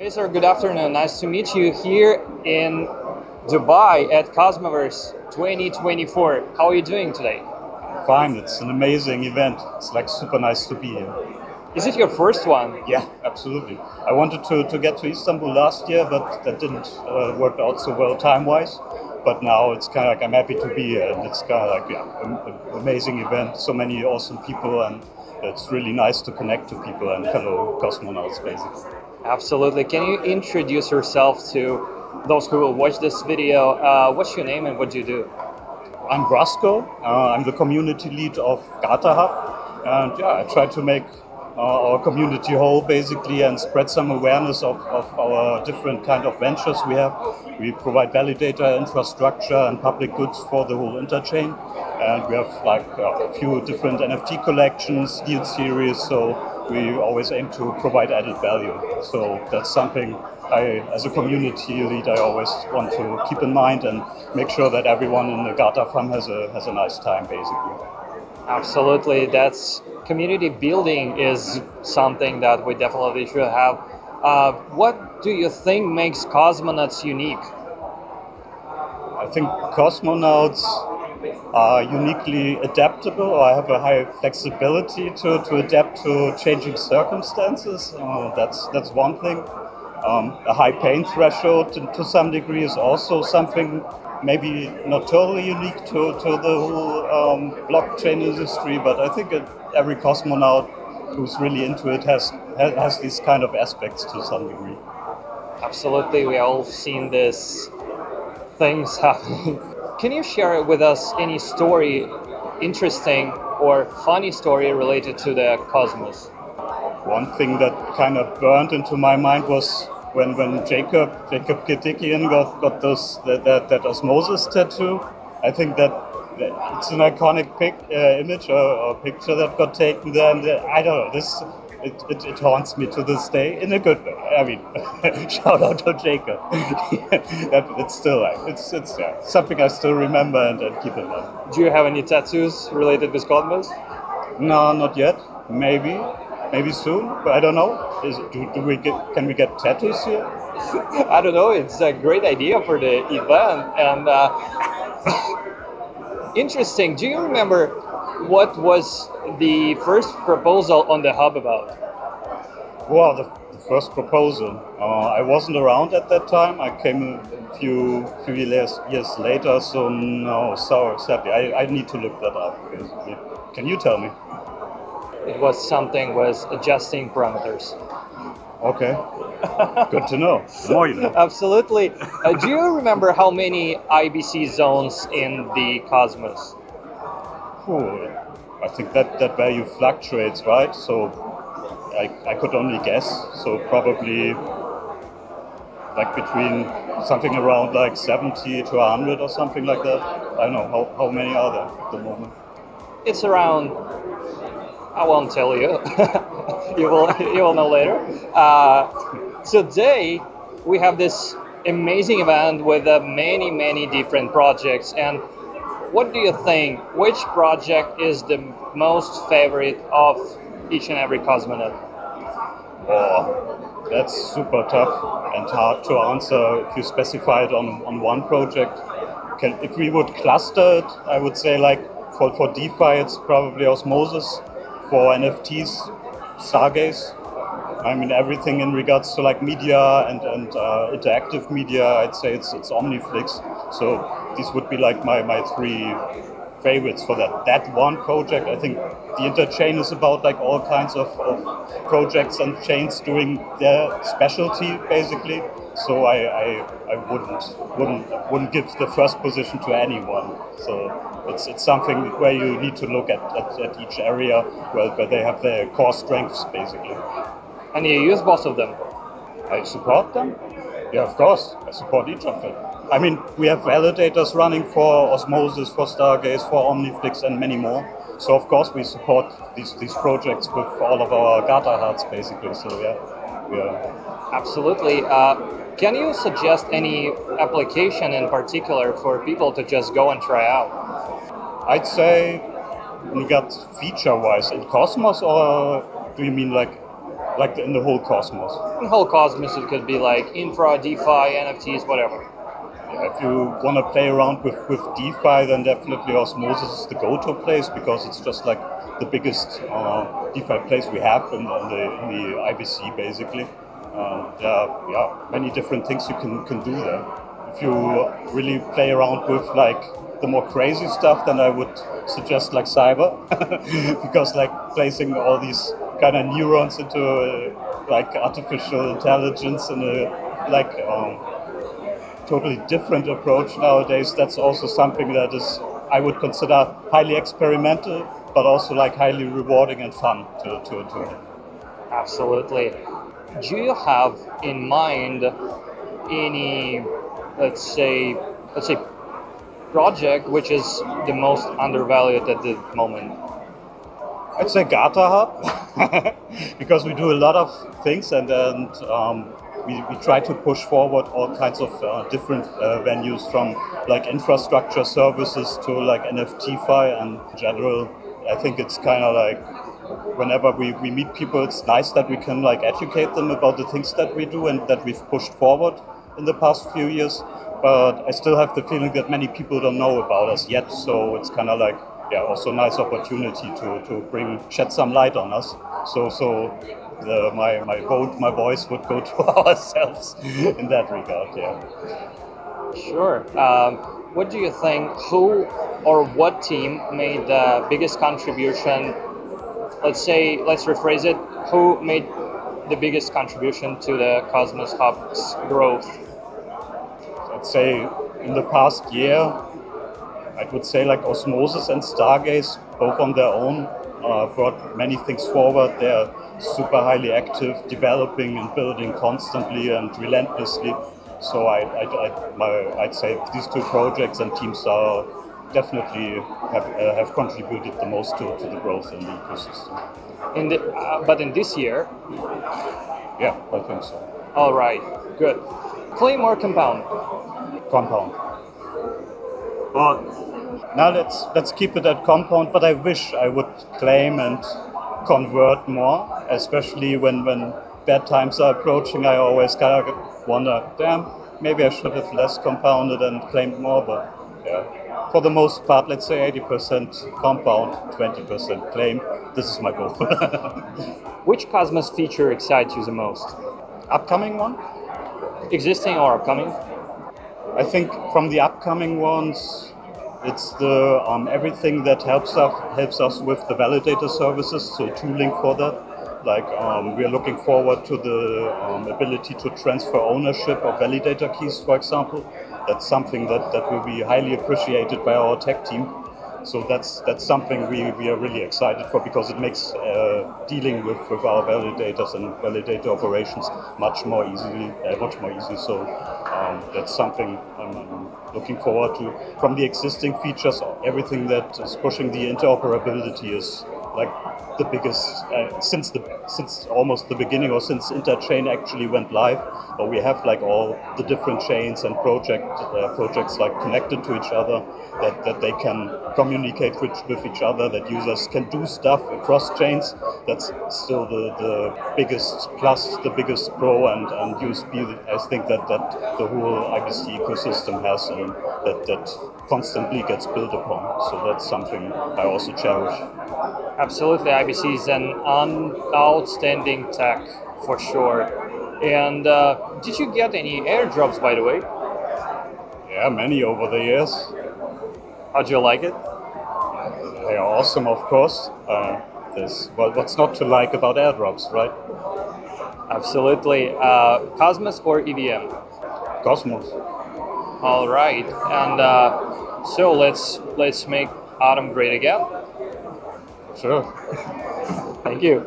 Hey sir, good afternoon. Nice to meet you here in Dubai at Cosmoverse 2024. How are you doing today? Fine, it's an amazing event. It's like super nice to be here. Is it your first one? Yeah, absolutely. I wanted to get to Istanbul last year, but that didn't work out so well time-wise. But now it's kind of like I'm happy to be here, and it's kind of like an amazing event. So many awesome people, and it's really nice to connect to people and fellow cosmonauts, basically. Absolutely. Can you introduce yourself to those who will watch this video? What's your name and what do you do? I'm Brasco. I'm the community lead of YGata Hub, and yeah, I try to make our community whole basically and spread some awareness of our different kind of ventures we have. We provide validator infrastructure and public goods for the whole interchain, and we have like a few different NFT collections, deal series, so we always aim to provide added value. So that's something as a community lead, I always want to keep in mind and make sure that everyone in the YGata farm has a nice time, basically. Absolutely. That's community building is something that we definitely should have. What do you think makes cosmonauts unique? I think cosmonauts are uniquely adaptable or have a high flexibility to adapt to changing circumstances. That's one thing. A high pain threshold to some degree is also something maybe not totally unique to the whole blockchain industry, but I think every cosmonaut who's really into it has these kind of aspects to some degree. Absolutely, we all seen this things happening. Can you share with us any story, interesting or funny story related to the cosmos? One thing that kind of burned into my mind was when Jacob Kitikian got that osmosis tattoo. I think that it's an iconic image or picture that got taken there, and I don't know, it haunts me to this day in a good way. I mean, shout out to Jacob. It's still it's something I still remember and keep in mind. Do you have any tattoos related with cosmos? No, not yet. Maybe soon, but I don't know. Can we get tattoos here? I don't know. It's a great idea for the event, and interesting. Do you remember what was the first proposal on the hub about? Well, the first proposal. I wasn't around at that time. I came a few years later, so no, sadly, I need to look that up. Basically. Can you tell me? It was something with adjusting parameters. Okay, good to know. The more you know. Absolutely. Do you remember how many IBC zones in the cosmos? I think that value fluctuates, right? So I could only guess. So probably like between something around like 70 to 100 or something like that. I don't know how many are there at the moment. It's around. I won't tell you. you will know later. Today we have this amazing event with many different projects. And what do you think? Which project is the most favorite of each and every cosmonaut? Oh, that's super tough and hard to answer if you specify it on one project. If we would cluster it, I would say like for DeFi it's probably Osmosis. For NFTs, Stargaze. I mean, everything in regards to like media and interactive media, I'd say it's OmniFlix. So these would be like my three favorites for that. That one project, I think the interchain is about like all kinds of projects and chains doing their specialty basically. So I wouldn't give the first position to anyone. So it's something where you need to look at each area where they have their core strengths basically. And you use both of them? I support them. Yeah, of course. I support each of them. I mean, we have validators running for Osmosis, for Stargaze, for OmniFlix, and many more. So of course we support these projects with all of our YGata hearts basically. So yeah. Absolutely. Can you suggest any application in particular for people to just go and try out? I'd say, you got feature-wise in Cosmos, or do you mean like Like in the whole cosmos. In whole cosmos, it could be like infra, DeFi, NFTs, whatever. Yeah, if you want to play around with DeFi, then definitely Osmosis is the go-to place because it's just like the biggest DeFi place we have in the IBC, basically. There are many different things you can do there. If you really play around with like the more crazy stuff, then I would suggest like Cyber, because like placing all these kind of neurons into like artificial intelligence in a like totally different approach nowadays. That's also something that is, I would consider, highly experimental, but also like highly rewarding and fun to. Absolutely. Do you have in mind any, let's say, project which is the most undervalued at the moment? I'd say Gata Hub, because we do a lot of things and we try to push forward all kinds of different venues, from like infrastructure services to like NFTFi and in general. I think it's kind of like whenever we meet people, it's nice that we can like educate them about the things that we do and that we've pushed forward in the past few years. But I still have the feeling that many people don't know about us yet, so it's kind of like also a nice opportunity to shed some light on us. So my voice would go to ourselves in that regard. Yeah. Sure. What do you think? Who or what team made the biggest contribution? Let's rephrase it. Who made the biggest contribution to the Cosmos Hub's growth? I'd say in the past year, I would say like Osmosis and Stargaze, both on their own, brought many things forward. They're super highly active, developing and building constantly and relentlessly. So I'd say these two projects and teams are definitely have contributed the most to the growth in the ecosystem. But in this year? Yeah, I think so. All right, good. Claim or compound? Compound. Well, now let's keep it at compound, but I wish I would claim and convert more, especially when bad times are approaching. I always kind of wonder, damn, maybe I should have less compounded and claimed more, but yeah. For the most part, let's say 80% compound, 20% claim. This is my goal. Which Cosmos feature excites you the most? Upcoming one? Existing or upcoming? I think from the upcoming ones, it's the everything that helps us with the validator services, so tooling for that. Like we are looking forward to the ability to transfer ownership of validator keys, for example. That's something that will be highly appreciated by our tech team. So that's something we are really excited for, because it makes dealing with our validators and validator operations much more easy. So that's something I'm looking forward to. From the existing features, everything that is pushing the interoperability is like the biggest since almost the beginning, or since Interchain actually went live. But we have like all the different chains and projects like connected to each other, that they can communicate with each other, that users can do stuff across chains. That's still the biggest plus, the biggest pro and USP I think that the whole IBC ecosystem has, and that constantly gets built upon. So that's something I also cherish. Absolutely, IBC is an outstanding tech for sure. And did you get any airdrops, by the way? Yeah, many over the years. How'd you like it? They are awesome, of course. What's not to like about airdrops, right? Absolutely. Cosmos or EVM? Cosmos. All right. And so let's make ATOM great again. Sure. Thank you.